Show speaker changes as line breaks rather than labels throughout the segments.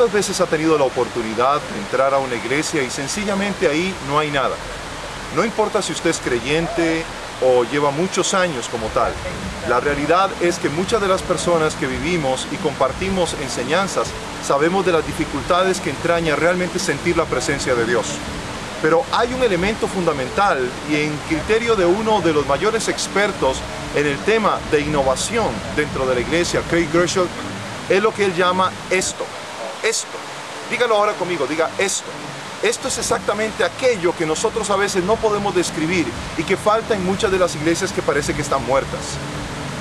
¿Cuántas veces ha tenido la oportunidad de entrar a una iglesia y sencillamente ahí no hay nada? No importa si usted es creyente o lleva muchos años como tal. La realidad es que muchas de las personas que vivimos y compartimos enseñanzas sabemos de las dificultades que entraña realmente sentir la presencia de Dios. Pero hay un elemento fundamental y en criterio de uno de los mayores expertos en el tema de innovación dentro de la iglesia, Craig Groeschel, es lo que él llama esto. Esto. Dígalo ahora conmigo, diga esto. Esto es exactamente aquello que nosotros a veces no podemos describir y que falta en muchas de las iglesias que parece que están muertas.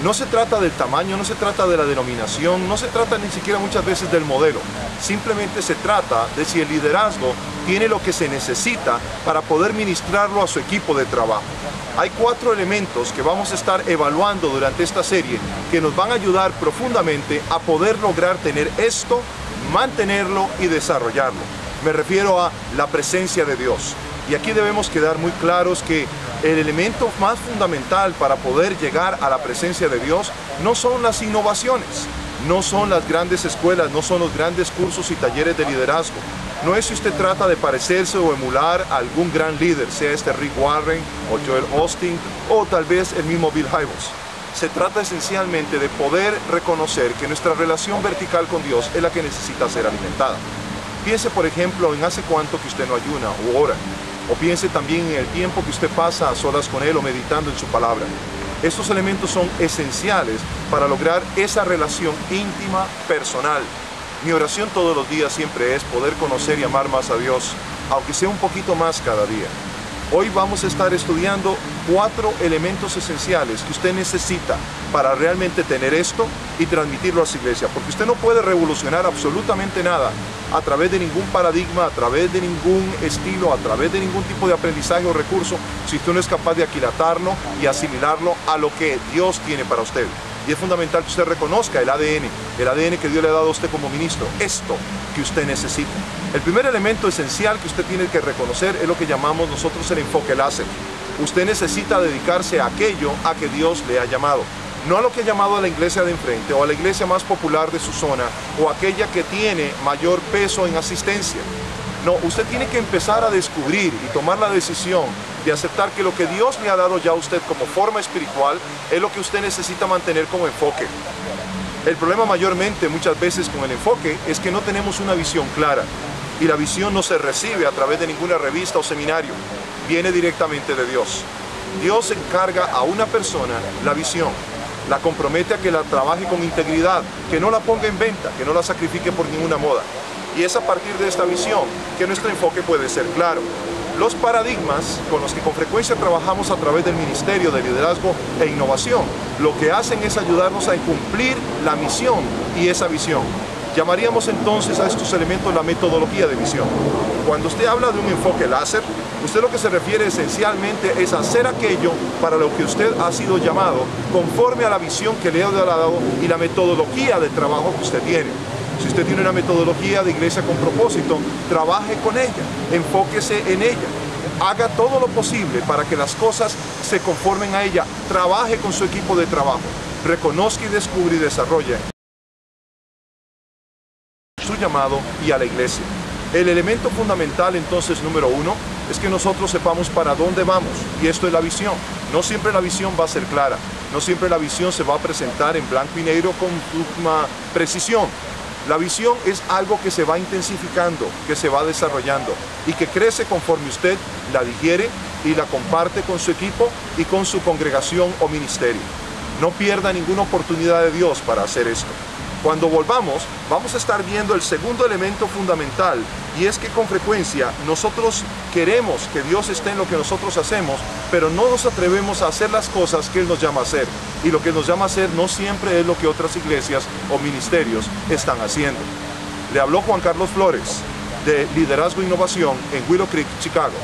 No se trata del tamaño, no se trata de la denominación, no se trata ni siquiera muchas veces del modelo. Simplemente se trata de si el liderazgo tiene lo que se necesita para poder ministrarlo a su equipo de trabajo. Hay 4 elementos que vamos a estar evaluando durante esta serie que nos van a ayudar profundamente a poder lograr tener esto, mantenerlo y desarrollarlo. Me refiero a la presencia de Dios. Y aquí debemos quedar muy claros que el elemento más fundamental para poder llegar a la presencia de Dios no son las innovaciones, no son las grandes escuelas, no son los grandes cursos y talleres de liderazgo. No es si usted trata de parecerse o emular a algún gran líder, sea este Rick Warren o Joel Osteen o tal vez el mismo Bill Hybels. Se trata esencialmente de poder reconocer que nuestra relación vertical con Dios es la que necesita ser alimentada. Piense, por ejemplo, en hace cuánto que usted no ayuna o ora. O piense también en el tiempo que usted pasa a solas con Él o meditando en su palabra. Estos elementos son esenciales para lograr esa relación íntima, personal. Mi oración todos los días siempre es poder conocer y amar más a Dios, aunque sea un poquito más cada día. Hoy vamos a estar estudiando 4 elementos esenciales que usted necesita para realmente tener esto y transmitirlo a su iglesia, porque usted no puede revolucionar absolutamente nada a través de ningún paradigma, a través de ningún estilo, a través de ningún tipo de aprendizaje o recurso, si usted no es capaz de aquilatarlo y asimilarlo a lo que Dios tiene para usted. Y es fundamental que usted reconozca el ADN que Dios le ha dado a usted como ministro, esto que usted necesita. El primer elemento esencial que usted tiene que reconocer es lo que llamamos nosotros el enfoque láser. Usted necesita dedicarse a aquello a que Dios le ha llamado. No a lo que ha llamado a la iglesia de enfrente o a la iglesia más popular de su zona o aquella que tiene mayor peso en asistencia. No, usted tiene que empezar a descubrir y tomar la decisión de aceptar que lo que Dios le ha dado ya a usted como forma espiritual es lo que usted necesita mantener como enfoque. El problema mayormente muchas veces con el enfoque es que no tenemos una visión clara y la visión no se recibe a través de ninguna revista o seminario, viene directamente de Dios. Dios encarga a una persona la visión, la compromete a que la trabaje con integridad, que no la ponga en venta, que no la sacrifique por ninguna moda. Y es a partir de esta visión que nuestro enfoque puede ser claro. Los paradigmas con los que con frecuencia trabajamos a través del Ministerio de Liderazgo e Innovación, lo que hacen es ayudarnos a cumplir la misión y esa visión. Llamaríamos entonces a estos elementos la metodología de visión. Cuando usted habla de un enfoque láser, usted lo que se refiere esencialmente es hacer aquello para lo que usted ha sido llamado conforme a la visión que le ha dado y la metodología de trabajo que usted tiene. Si usted tiene una metodología de iglesia con propósito, trabaje con ella, enfóquese en ella. Haga todo lo posible para que las cosas se conformen a ella. Trabaje con su equipo de trabajo. Reconozca y descubre y desarrolle su llamado y a la iglesia. El elemento fundamental entonces número 1 es que nosotros sepamos para dónde vamos, y esto es la visión. No siempre la visión va a ser clara, no siempre la visión se va a presentar en blanco y negro con suma precisión. La visión es algo que se va intensificando, que se va desarrollando y que crece conforme usted la digiere y la comparte con su equipo y con su congregación o ministerio. No pierda ninguna oportunidad de Dios para hacer esto. Cuando volvamos, vamos a estar viendo el segundo elemento fundamental, y es que con frecuencia nosotros queremos que Dios esté en lo que nosotros hacemos, pero no nos atrevemos a hacer las cosas que Él nos llama a hacer. Y lo que nos llama a hacer no siempre es lo que otras iglesias o ministerios están haciendo. Le habló Juan Carlos Flores, de Liderazgo e Innovación en Willow Creek, Chicago.